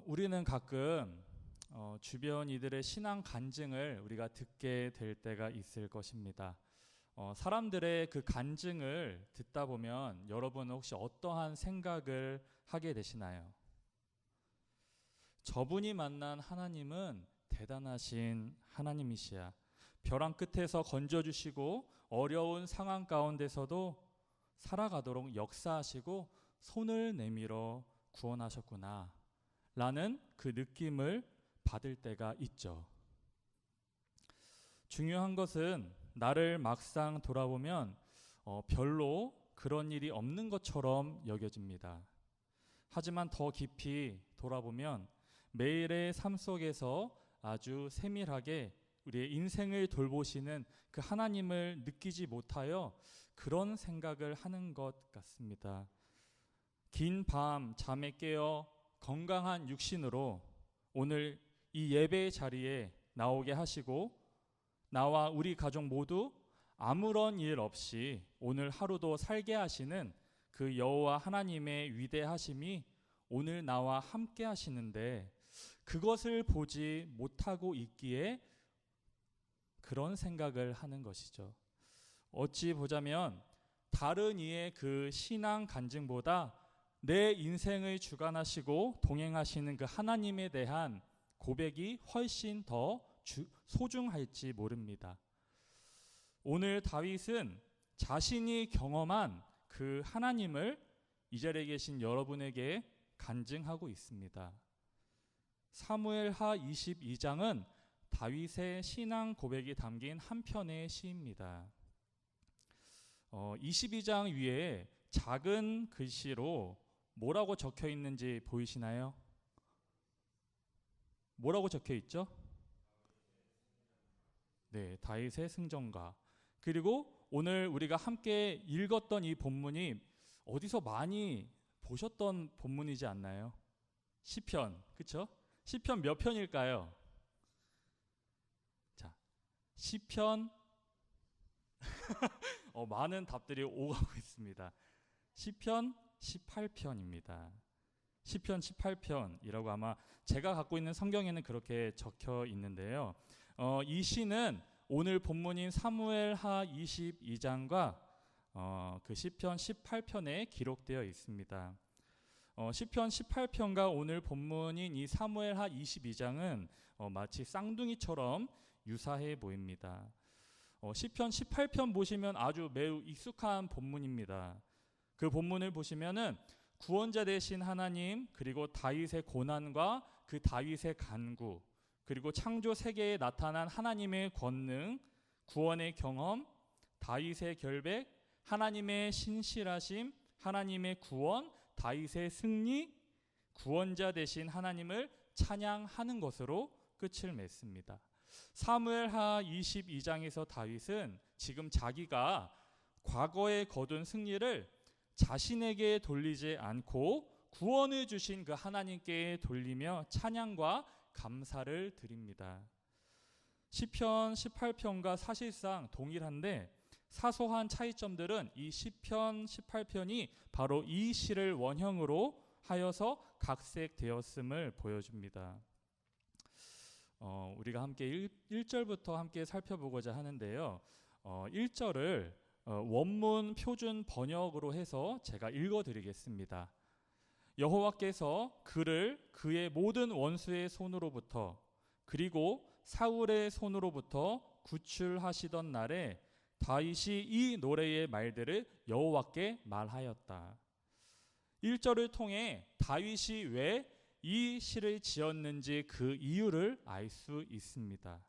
우리는 가끔 주변 이들의 신앙 간증을 우리가 듣게 될 때가 있을 것입니다. 사람들의 그 간증을 듣다 보면 여러분은 혹시 어떠한 생각을 하게 되시나요? 저분이 만난 하나님은 대단하신 하나님이시야. 벼랑 끝에서 건져주시고 어려운 상황 가운데서도 살아가도록 역사하시고 손을 내밀어 구원하셨구나 라는 그 느낌을 받을 때가 있죠. 중요한 것은 나를 막상 돌아보면 별로 그런 일이 없는 것처럼 여겨집니다. 하지만 더 깊이 돌아보면 매일의 삶 속에서 아주 세밀하게 우리의 인생을 돌보시는 그 하나님을 느끼지 못하여 그런 생각을 하는 것 같습니다. 긴 밤 잠에 깨어 건강한 육신으로 오늘 이 예배의 자리에 나오게 하시고 나와 우리 가족 모두 아무런 일 없이 오늘 하루도 살게 하시는 그 여호와 하나님의 위대하심이 오늘 나와 함께 하시는데 그것을 보지 못하고 있기에 그런 생각을 하는 것이죠. 어찌 보자면 다른 이의 그 신앙 간증보다 내 인생을 주관하시고 동행하시는 그 하나님에 대한 고백이 훨씬 더 소중할지 모릅니다. 오늘 다윗은 자신이 경험한 그 하나님을 이 자리에 계신 여러분에게 간증하고 있습니다. 사무엘하 22장은 다윗의 신앙 고백이 담긴 한 편의 시입니다. 22장 위에 작은 글씨로 뭐라고 적혀 있는지 보이시나요? 뭐라고 적혀 있죠? 네, 다윗의 승전가. 그리고 오늘 우리가 함께 읽었던 이 본문이 어디서 많이 보셨던 본문이지 않나요? 시편, 그렇죠? 시편 몇 편일까요? 자, 시편 많은 답들이 오가고 있습니다. 시편 18편입니다. 시편 18편이라고 아마 제가 갖고 있는 성경에는 그렇게 적혀 있는데요. 이 시는 오늘 본문인 사무엘하 22장과 그 시편 18편에 기록되어 있습니다. 시편 18편과 오늘 본문인 이 사무엘하 22장은 마치 쌍둥이처럼 유사해 보입니다. 시편 18편 보시면 아주 매우 익숙한 본문입니다. 그 본문을 보시면은 구원자 되신 하나님, 그리고 다윗의 고난과 그 다윗의 간구, 그리고 창조 세계에 나타난 하나님의 권능, 구원의 경험, 다윗의 결백, 하나님의 신실하심, 하나님의 구원, 다윗의 승리, 구원자 되신 하나님을 찬양하는 것으로 끝을 맺습니다. 사무엘하 22장에서 다윗은 지금 자기가 과거에 거둔 승리를 자신에게 돌리지 않고 구원을 주신 그 하나님께 돌리며 찬양과 감사를 드립니다. 시편 18편과 사실상 동일한데 사소한 차이점들은 이 시편 18편이 바로 이 시를 원형으로 하여서 각색되었음을 보여줍니다. 우리가 함께 1절부터 함께 살펴보고자 하는데요. 1절을 원문 표준 번역으로 해서 제가 읽어드리겠습니다. 여호와께서 그를 그의 모든 원수의 손으로부터 그리고 사울의 손으로부터 구출하시던 날에 다윗이 이 노래의 말들을 여호와께 말하였다. 1절을 통해 다윗이 왜 이 시를 지었는지 그 이유를 알 수 있습니다.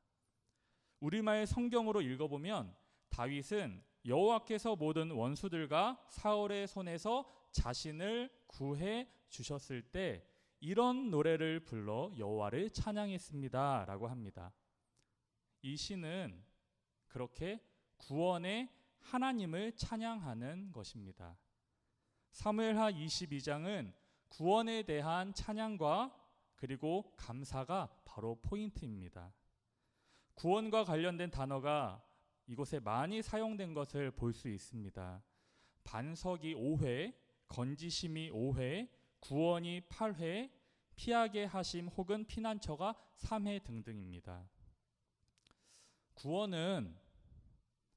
우리말 성경으로 읽어보면 다윗은 여호와께서 모든 원수들과 사울의 손에서 자신을 구해 주셨을 때 이런 노래를 불러 여호와를 찬양했습니다 라고 합니다. 이 시는 그렇게 구원의 하나님을 찬양하는 것입니다. 사무엘하 22장은 구원에 대한 찬양과 그리고 감사가 바로 포인트입니다. 구원과 관련된 단어가 이곳에 많이 사용된 것을 볼 수 있습니다. 반석이 5회, 건지심이 5회, 구원이 8회, 피하게 하심 혹은 피난처가 3해 등등입니다. 구원은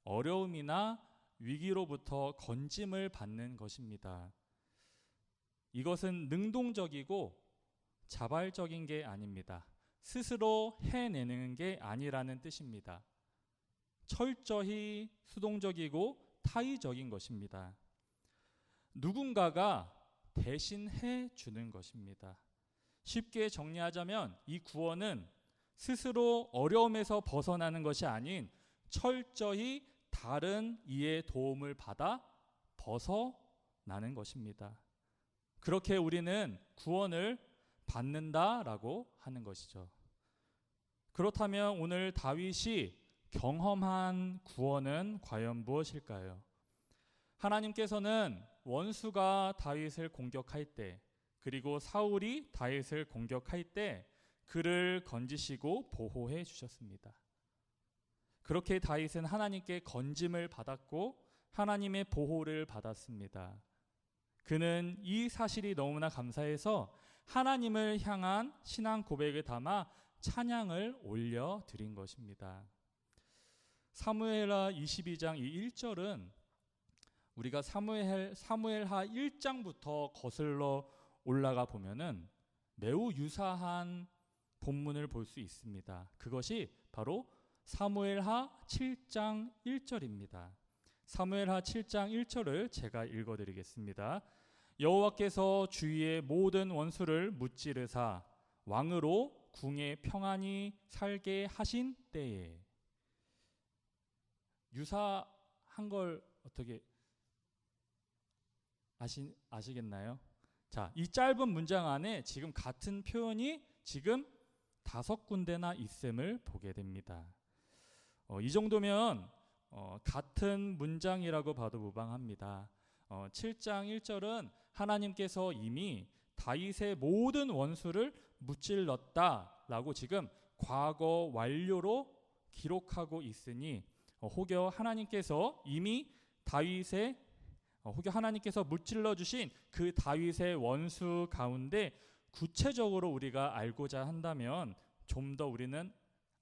어려움이나 위기로부터 건짐을 받는 것입니다. 이것은 능동적이고 자발적인 게 아닙니다. 스스로 해내는 게 아니라는 뜻입니다. 철저히 수동적이고 타의적인 것입니다. 누군가가 대신해 주는 것입니다. 쉽게 정리하자면 이 구원은 스스로 어려움에서 벗어나는 것이 아닌 철저히 다른 이의 도움을 받아 벗어나는 것입니다. 그렇게 우리는 구원을 받는다라고 하는 것이죠. 그렇다면 오늘 다윗이 경험한 구원은 과연 무엇일까요? 하나님께서는 원수가 다윗을 공격할 때, 그리고 사울이 다윗을 공격할 때 그를 건지시고 보호해 주셨습니다. 그렇게 다윗은 하나님께 건짐을 받았고 하나님의 보호를 받았습니다. 그는 이 사실이 너무나 감사해서 하나님을 향한 신앙 고백을 담아 찬양을 올려드린 것입니다. 사무엘하 22장 이 1절은 우리가 사무엘하 1장부터 거슬러 올라가 보면은 매우 유사한 본문을 볼 수 있습니다. 그것이 바로 사무엘하 7장 1절입니다. 사무엘하 7장 1절을 제가 읽어드리겠습니다. 여호와께서 주위의 모든 원수를 무찌르사 왕으로 궁에 평안히 살게 하신 때에. 유사한 걸 어떻게 아시겠나요? 자, 이 짧은 문장 안에 지금 같은 표현이 지금 5군데나 있음을 보게 됩니다. 이 정도면 같은 문장이라고 봐도 무방합니다. 7장 1절은 하나님께서 이미 다윗의 모든 원수를 무찔렀다라고 지금 과거 완료로 기록하고 있으니 혹여 하나님께서 무찔러 주신 그 다윗의 원수 가운데 구체적으로 우리가 알고자 한다면 좀 더 우리는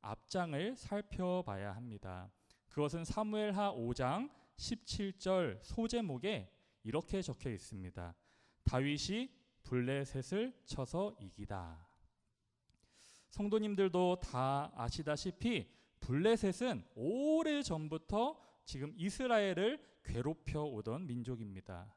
앞장을 살펴봐야 합니다. 그것은 사무엘하 5장 17절 소제목에 이렇게 적혀 있습니다. 다윗이 블레셋을 쳐서 이기다. 성도님들도 다 아시다시피 블레셋은 오래전부터 지금 이스라엘을 괴롭혀 오던 민족입니다.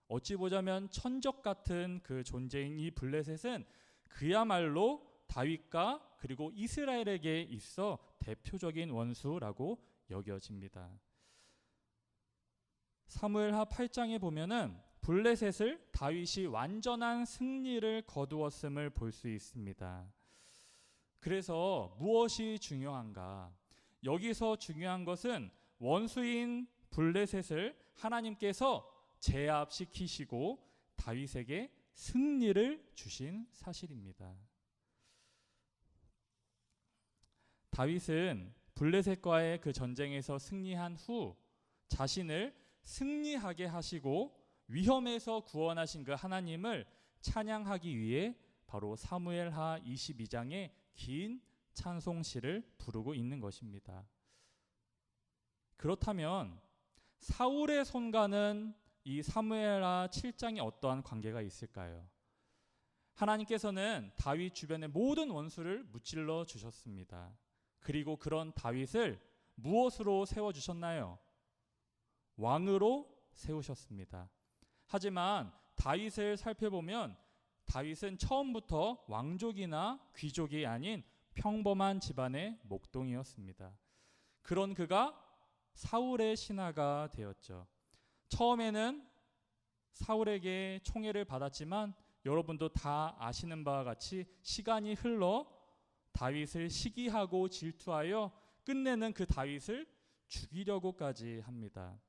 어찌 보자면 천적 같은 그 존재인 이 블레셋은 그야말로 다윗과 그리고 이스라엘에게 있어 대표적인 원수라고 여겨집니다. 사무엘하 8장에 보면은 블레셋을 다윗이 완전한 승리를 거두었음을 볼 수 있습니다. 그래서 무엇이 중요한가? 여기서 중요한 것은 원수인 블레셋을 하나님께서 제압시키시고 다윗에게 승리를 주신 사실입니다. 다윗은 블레셋과의 그 전쟁에서 승리한 후 자신을 승리하게 하시고 위험에서 구원하신 그 하나님을 찬양하기 위해 바로 사무엘하 22장의 긴 찬송시를 부르고 있는 것입니다. 그렇다면 사울의 손과는 이 사무엘하 7장에 어떠한 관계가 있을까요? 하나님께서는 다윗 주변의 모든 원수를 무찔러 주셨습니다. 그리고 그런 다윗을 무엇으로 세워주셨나요? 왕으로 세우셨습니다. 하지만 다윗을 살펴보면 다윗은 처음부터 왕족이나 귀족이 아닌 평범한 집안의 목동이었습니다. 그런 그가 사울의 신하가 되었죠. 처음에는 사울에게 총애를 받았지만 여러분도 다 아시는 바와 같이 시간이 흘러 다윗을 시기하고 질투하여 끝내는 그 다윗을 죽이려고까지 합니다.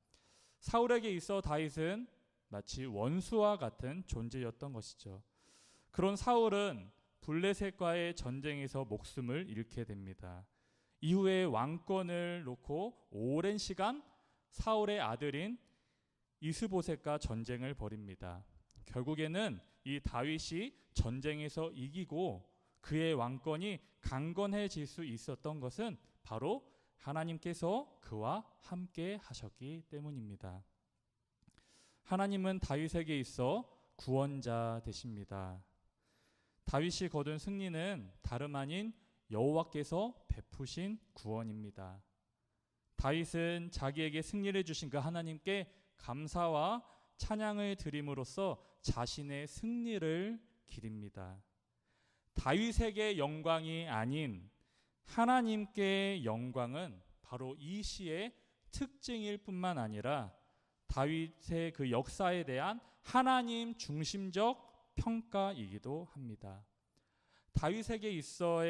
사울에게 있어 다윗은 마치 원수와 같은 존재였던 것이죠. 그런 사울은 블레셋과의 전쟁에서 목숨을 잃게 됩니다. 이후에 왕권을 놓고 오랜 시간 사울의 아들인 이스보셋과 전쟁을 벌입니다. 결국에는 이 다윗이 전쟁에서 이기고 그의 왕권이 강건해질 수 있었던 것은 바로 하나님께서 그와 함께 하셨기 때문입니다. 하나님은 다윗에게 있어 구원자 되십니다. 다윗이 거둔 승리는 다름 아닌 여호와께서 베푸신 구원입니다. 다윗은 자기에게 승리를 주신 그 하나님께 감사와 찬양을 드림으로써 자신의 승리를 기립니다. 다윗에게 영광이 아닌 하나님께 영광은 바로 이 시의 특징일 뿐만 아니라 다윗의 그 역사에 대한 하나님 중심적 평가이기도 합니다. 다윗에게 있어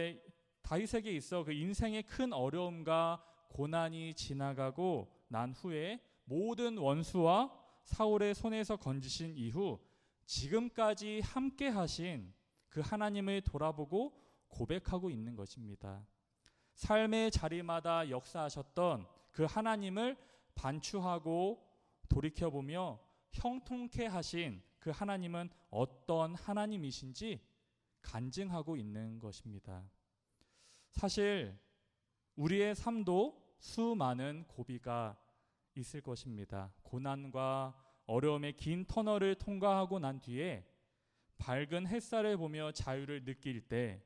그 인생의 큰 어려움과 고난이 지나가고 난 후에 모든 원수와 사울의 손에서 건지신 이후 지금까지 함께 하신 그 하나님을 돌아보고 고백하고 있는 것입니다. 삶의 자리마다 역사하셨던 그 하나님을 반추하고 돌이켜보며 형통케 하신 그 하나님은 어떤 하나님이신지 간증하고 있는 것입니다. 사실 우리의 삶도 수많은 고비가 있을 것입니다. 고난과 어려움의 긴 터널을 통과하고 난 뒤에 밝은 햇살을 보며 자유를 느낄 때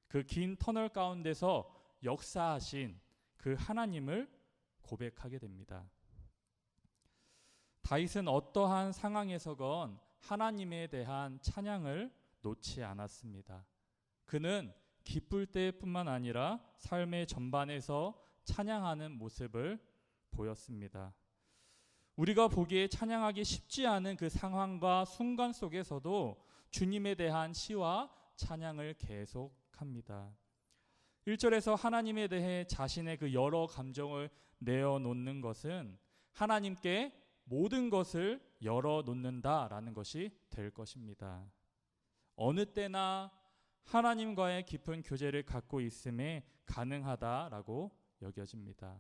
그 긴 터널 가운데서 역사하신 그 하나님을 고백하게 됩니다. 다윗은 어떠한 상황에서건 하나님에 대한 찬양을 놓지 않았습니다. 그는 기쁠 때뿐만 아니라 삶의 전반에서 찬양하는 모습을 보였습니다. 우리가 보기에 찬양하기 쉽지 않은 그 상황과 순간 속에서도 주님에 대한 시와 찬양을 계속합니다. 1절에서 하나님에 대해 자신의 그 여러 감정을 내어놓는 것은 하나님께 모든 것을 열어놓는다라는 것이 될 것입니다. 어느 때나 하나님과의 깊은 교제를 갖고 있음에 가능하다라고 여겨집니다.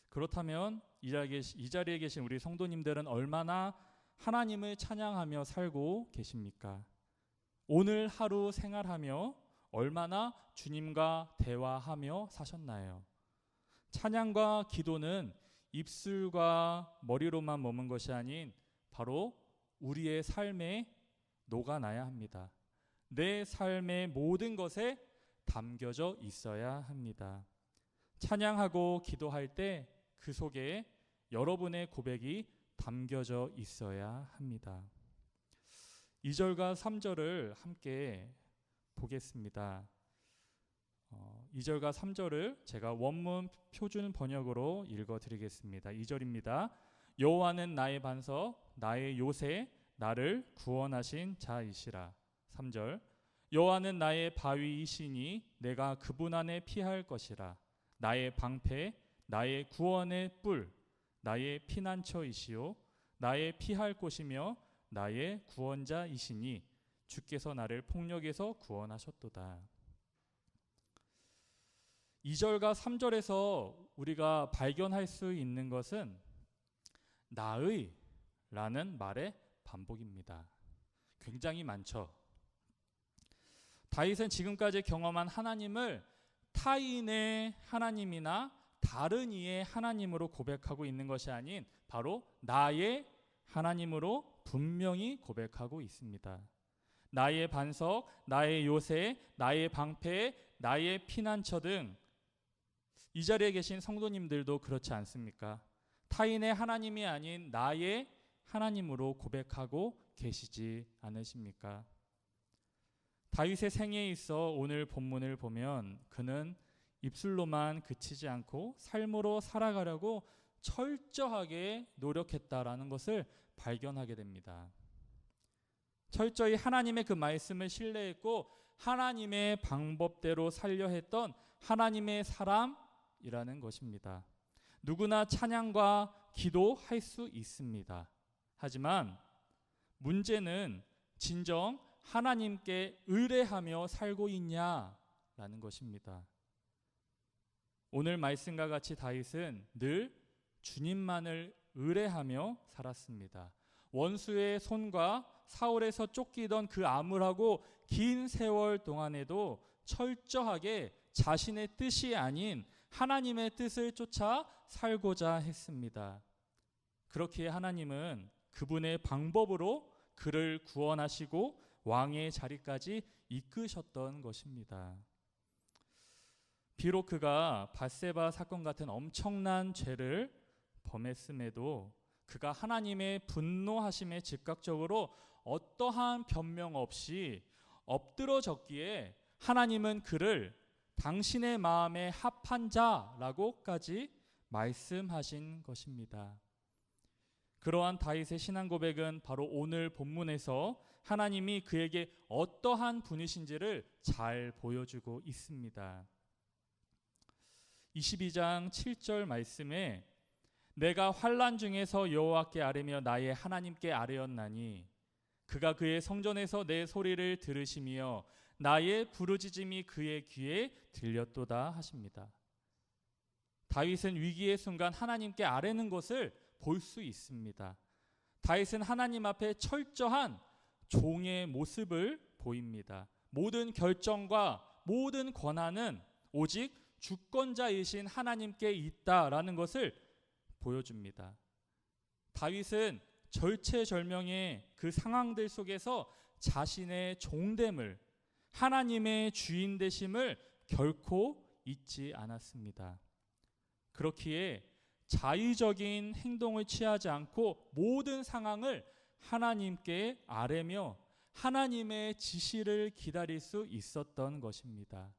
그렇다면 이 자리에 계신 우리 성도님들은 얼마나 하나님을 찬양하며 살고 계십니까? 오늘 하루 생활하며 얼마나 주님과 대화하며 사셨나요? 찬양과 기도는 입술과 머리로만 머문 것이 아닌 바로 우리의 삶에 녹아나야 합니다. 내 삶의 모든 것에 담겨져 있어야 합니다. 찬양하고 기도할 때 그 속에 여러분의 고백이 담겨져 있어야 합니다. 2절과 3절을 함께 보겠습니다. 2절과 3절을 제가 원문 표준 번역으로 읽어드리겠습니다. 2절입니다. 여호와는 나의 반석, 나의 요새, 나를 구원하신 자이시라. 3절. 여호와는 나의 바위이시니 내가 그분 안에 피할 것이라. 나의 방패, 나의 구원의 뿔, 나의 피난처이시오. 나의 피할 곳이며 나의 구원자이시니 주께서 나를 폭력에서 구원하셨도다. 2절과 3절에서 우리가 발견할 수 있는 것은 나의 라는 말의 반복입니다. 굉장히 많죠. 다윗은 지금까지 경험한 하나님을 타인의 하나님이나 다른 이의 하나님으로 고백하고 있는 것이 아닌 바로 나의 하나님으로 분명히 고백하고 있습니다. 나의 반석, 나의 요새, 나의 방패, 나의 피난처 등 이 자리에 계신 성도님들도 그렇지 않습니까? 타인의 하나님이 아닌 나의 하나님으로 고백하고 계시지 않으십니까? 다윗의 생애에 있어 오늘 본문을 보면 그는 입술로만 그치지 않고 삶으로 살아가려고 철저하게 노력했다라는 것을 발견하게 됩니다. 철저히 하나님의 그 말씀을 신뢰했고 하나님의 방법대로 살려 했던 하나님의 사람이라는 것입니다. 누구나 찬양과 기도할 수 있습니다. 하지만 문제는 진정 하나님께 의뢰하며 살고 있냐라는 것입니다. 오늘 말씀과 같이 다윗은 늘 주님만을 의뢰하며 살았습니다. 원수의 손과 사울에서 쫓기던 그 암울하고 긴 세월 동안에도 철저하게 자신의 뜻이 아닌 하나님의 뜻을 쫓아 살고자 했습니다. 그렇기에 하나님은 그분의 방법으로 그를 구원하시고 왕의 자리까지 이끄셨던 것입니다. 비록 그가 밧세바 사건 같은 엄청난 죄를 범했음에도 그가 하나님의 분노하심에 즉각적으로 어떠한 변명 없이 엎드러졌기에 하나님은 그를 당신의 마음에 합한 자라고까지 말씀하신 것입니다. 그러한 다윗의 신앙 고백은 바로 오늘 본문에서 하나님이 그에게 어떠한 분이신지를 잘 보여주고 있습니다. 22장 7절 말씀에 내가 환난 중에서 여호와께 아뢰며 나의 하나님께 아뢰었나니 그가 그의 성전에서 내 소리를 들으시며 나의 부르짖음이 그의 귀에 들렸도다 하십니다. 다윗은 위기의 순간 하나님께 아뢰는 것을 볼 수 있습니다. 다윗은 하나님 앞에 철저한 종의 모습을 보입니다. 모든 결정과 모든 권한은 오직 주권자이신 하나님께 있다라는 것을 보여줍니다. 다윗은 절체절명의 그 상황들 속에서 자신의 종됨을, 하나님의 주인 되심을 결코 잊지 않았습니다. 그렇기에 자의적인 행동을 취하지 않고 모든 상황을 하나님께 아뢰며 하나님의 지시를 기다릴 수 있었던 것입니다.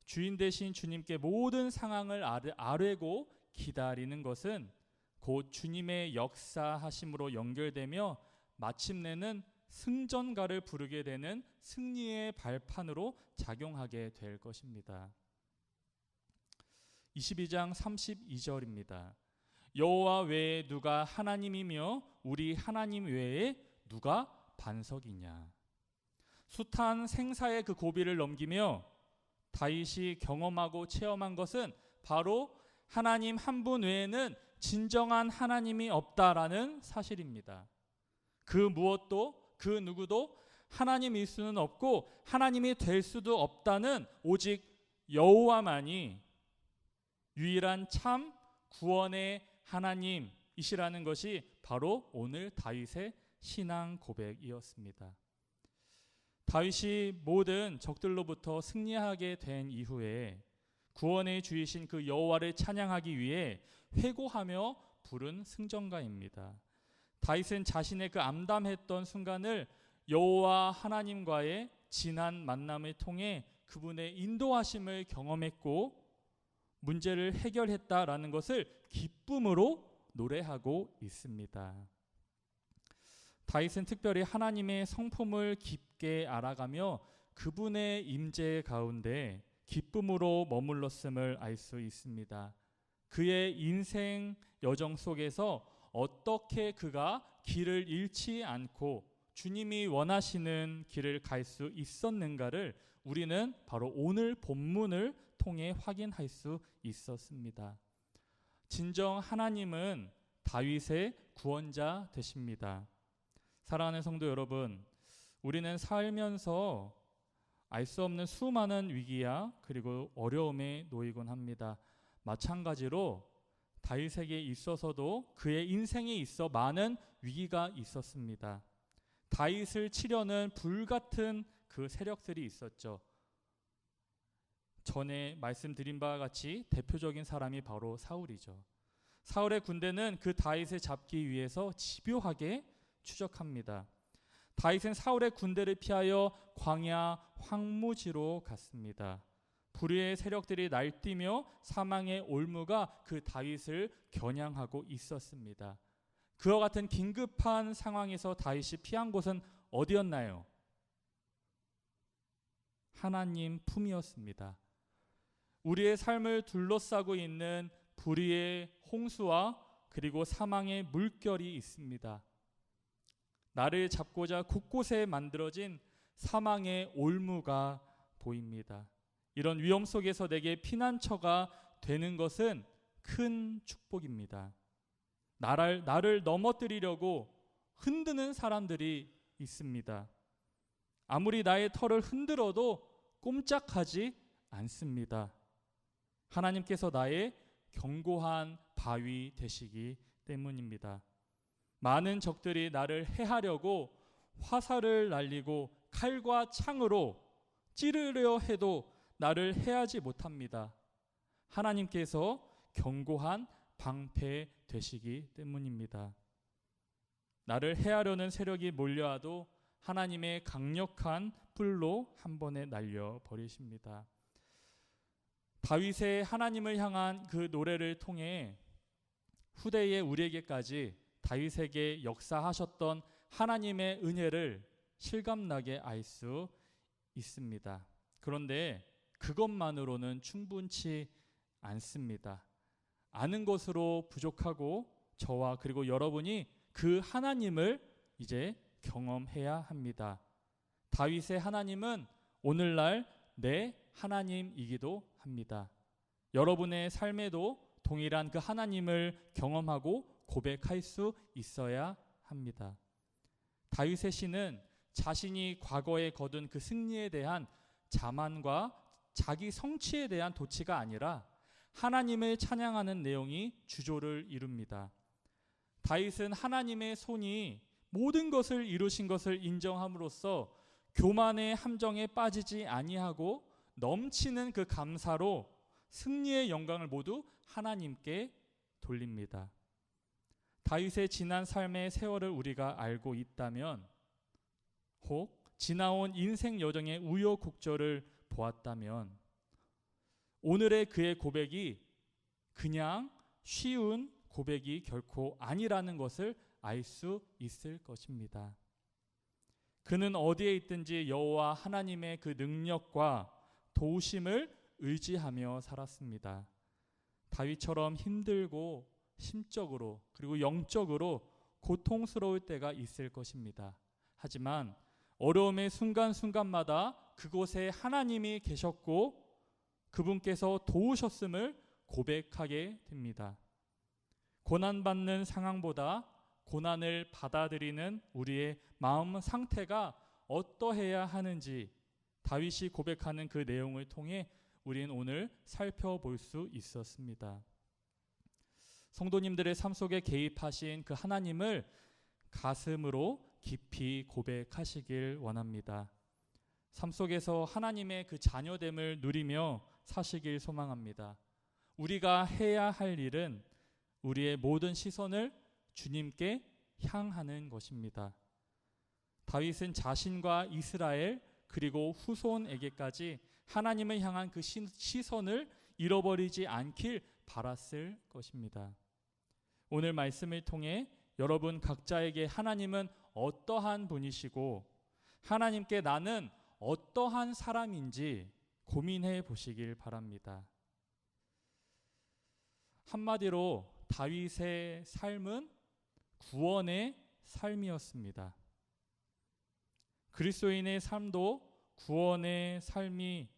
주인 되신 주님께 모든 상황을 아뢰고 기다리는 것은 곧 주님의 역사하심으로 연결되며 마침내는 승전가를 부르게 되는 승리의 발판으로 작용하게 될 것입니다. 22장 32절입니다. 여호와 외에 누가 하나님이며 우리 하나님 외에 누가 반석이냐. 숱한 생사의 그 고비를 넘기며 다윗이 경험하고 체험한 것은 바로 하나님 한 분 외에는 진정한 하나님이 없다라는 사실입니다. 그 무엇도 그 누구도 하나님일 수는 없고 하나님이 될 수도 없다는 오직 여호와만이 유일한 참 구원의 하나님이시라는 것이 바로 오늘 다윗의 신앙 고백이었습니다. 다윗이 모든 적들로부터 승리하게 된 이후에 구원의 주이신 그 여호와를 찬양하기 위해 회고하며 부른 승전가입니다. 다윗은 자신의 그 암담했던 순간을 여호와 하나님과의 진한 만남을 통해 그분의 인도하심을 경험했고 문제를 해결했다라는 것을 기쁨으로 노래하고 있습니다. 다윗은 특별히 하나님의 성품을 깊게 알아가며 그분의 임재 가운데 기쁨으로 머물렀음을 알 수 있습니다. 그의 인생 여정 속에서 어떻게 그가 길을 잃지 않고 주님이 원하시는 길을 갈 수 있었는가를 우리는 바로 오늘 본문을 통해 확인할 수 있었습니다. 진정 하나님은 다윗의 구원자 되십니다. 사랑하는 성도 여러분, 우리는 살면서 알 수 없는 수많은 위기야 그리고 어려움에 놓이곤 합니다. 마찬가지로 다윗에게 있어서도 그의 인생에 있어 많은 위기가 있었습니다. 다윗을 치려는 불같은 그 세력들이 있었죠. 전에 말씀드린 바와 같이 대표적인 사람이 바로 사울이죠. 사울의 군대는 그 다윗을 잡기 위해서 집요하게 추적합니다. 다윗은 사울의 군대를 피하여 광야 황무지로 갔습니다. 불의의 세력들이 날뛰며 사망의 올무가 그 다윗을 겨냥하고 있었습니다. 그와 같은 긴급한 상황에서 다윗이 피한 곳은 어디였나요? 하나님 품이었습니다. 우리의 삶을 둘러싸고 있는 불의의 홍수와 그리고 사망의 물결이 있습니다. 나를 잡고자 곳곳에 만들어진 사망의 올무가 보입니다. 이런 위험 속에서 내게 피난처가 되는 것은 큰 축복입니다. 나를 넘어뜨리려고 흔드는 사람들이 있습니다. 아무리 나의 털을 흔들어도 꼼짝하지 않습니다. 하나님께서 나의 견고한 바위 되시기 때문입니다. 많은 적들이 나를 해하려고 화살을 날리고 칼과 창으로 찌르려 해도 나를 해하지 못합니다. 하나님께서 견고한 방패 되시기 때문입니다. 나를 해하려는 세력이 몰려와도 하나님의 강력한 뿔로 한 번에 날려버리십니다. 다윗의 하나님을 향한 그 노래를 통해 후대의 우리에게까지 다윗에게 역사하셨던 하나님의 은혜를 실감나게 알 수 있습니다. 그런데 그것만으로는 충분치 않습니다. 아는 것으로 부족하고 저와 그리고 여러분이 그 하나님을 이제 경험해야 합니다. 다윗의 하나님은 오늘날 내 하나님이기도 합니다. 여러분의 삶에도 동일한 그 하나님을 경험하고 고백할 수 있어야 합니다. 다윗의 시는 자신이 과거에 거둔 그 승리에 대한 자만과 자기 성취에 대한 도취가 아니라 하나님을 찬양하는 내용이 주조를 이룹니다. 다윗은 하나님의 손이 모든 것을 이루신 것을 인정함으로써 교만의 함정에 빠지지 아니하고 넘치는 그 감사로 승리의 영광을 모두 하나님께 돌립니다. 다윗의 지난 삶의 세월을 우리가 알고 있다면, 혹 지나온 인생 여정의 우여곡절을 보았다면, 오늘의 그의 고백이 그냥 쉬운 고백이 결코 아니라는 것을 알 수 있을 것입니다. 그는 어디에 있든지 여호와 하나님의 그 능력과 도우심을 의지하며 살았습니다. 다윗처럼 힘들고 심적으로 그리고 영적으로 고통스러울 때가 있을 것입니다. 하지만 어려움의 순간순간마다 그곳에 하나님이 계셨고 그분께서 도우셨음을 고백하게 됩니다. 고난받는 상황보다 고난을 받아들이는 우리의 마음 상태가 어떠해야 하는지 다윗이 고백하는 그 내용을 통해 우리는 오늘 살펴볼 수 있었습니다. 성도님들의 삶 속에 개입하신 그 하나님을 가슴으로 깊이 고백하시길 원합니다. 삶 속에서 하나님의 그 자녀됨을 누리며 사시길 소망합니다. 우리가 해야 할 일은 우리의 모든 시선을 주님께 향하는 것입니다. 다윗은 자신과 이스라엘 그리고 후손에게까지 하나님을 향한 그 시선을 잃어버리지 않길 바랐을 것입니다. 오늘 말씀을 통해 여러분 각자에게 하나님은 어떠한 분이시고 하나님께 나는 어떠한 사람인지 고민해 보시길 바랍니다. 한마디로 다윗의 삶은 구원의 삶이었습니다. 그리스도인의 삶도 구원의 삶이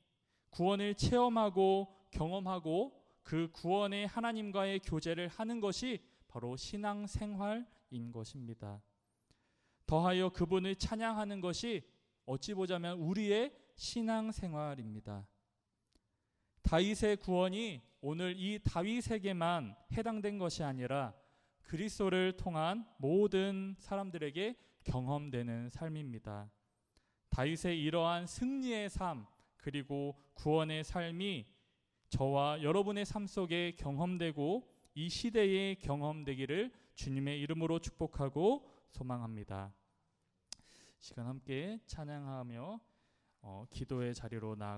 구원을 체험하고 경험하고 그 구원의 하나님과의 교제를 하는 것이 바로 신앙생활인 것입니다. 더하여 그분을 찬양하는 것이 어찌 보자면 우리의 신앙생활입니다. 다윗의 구원이 오늘 이 다윗에게만 해당된 것이 아니라 그리스도를 통한 모든 사람들에게 경험되는 삶입니다. 다윗의 이러한 승리의 삶 그리고 구원의 삶이 저와 여러분의 삶 속에 경험되고 이 시대에 경험되기를 주님의 이름으로 축복하고 소망합니다. 시간 함께 찬양하며 기도의 자리로 나아가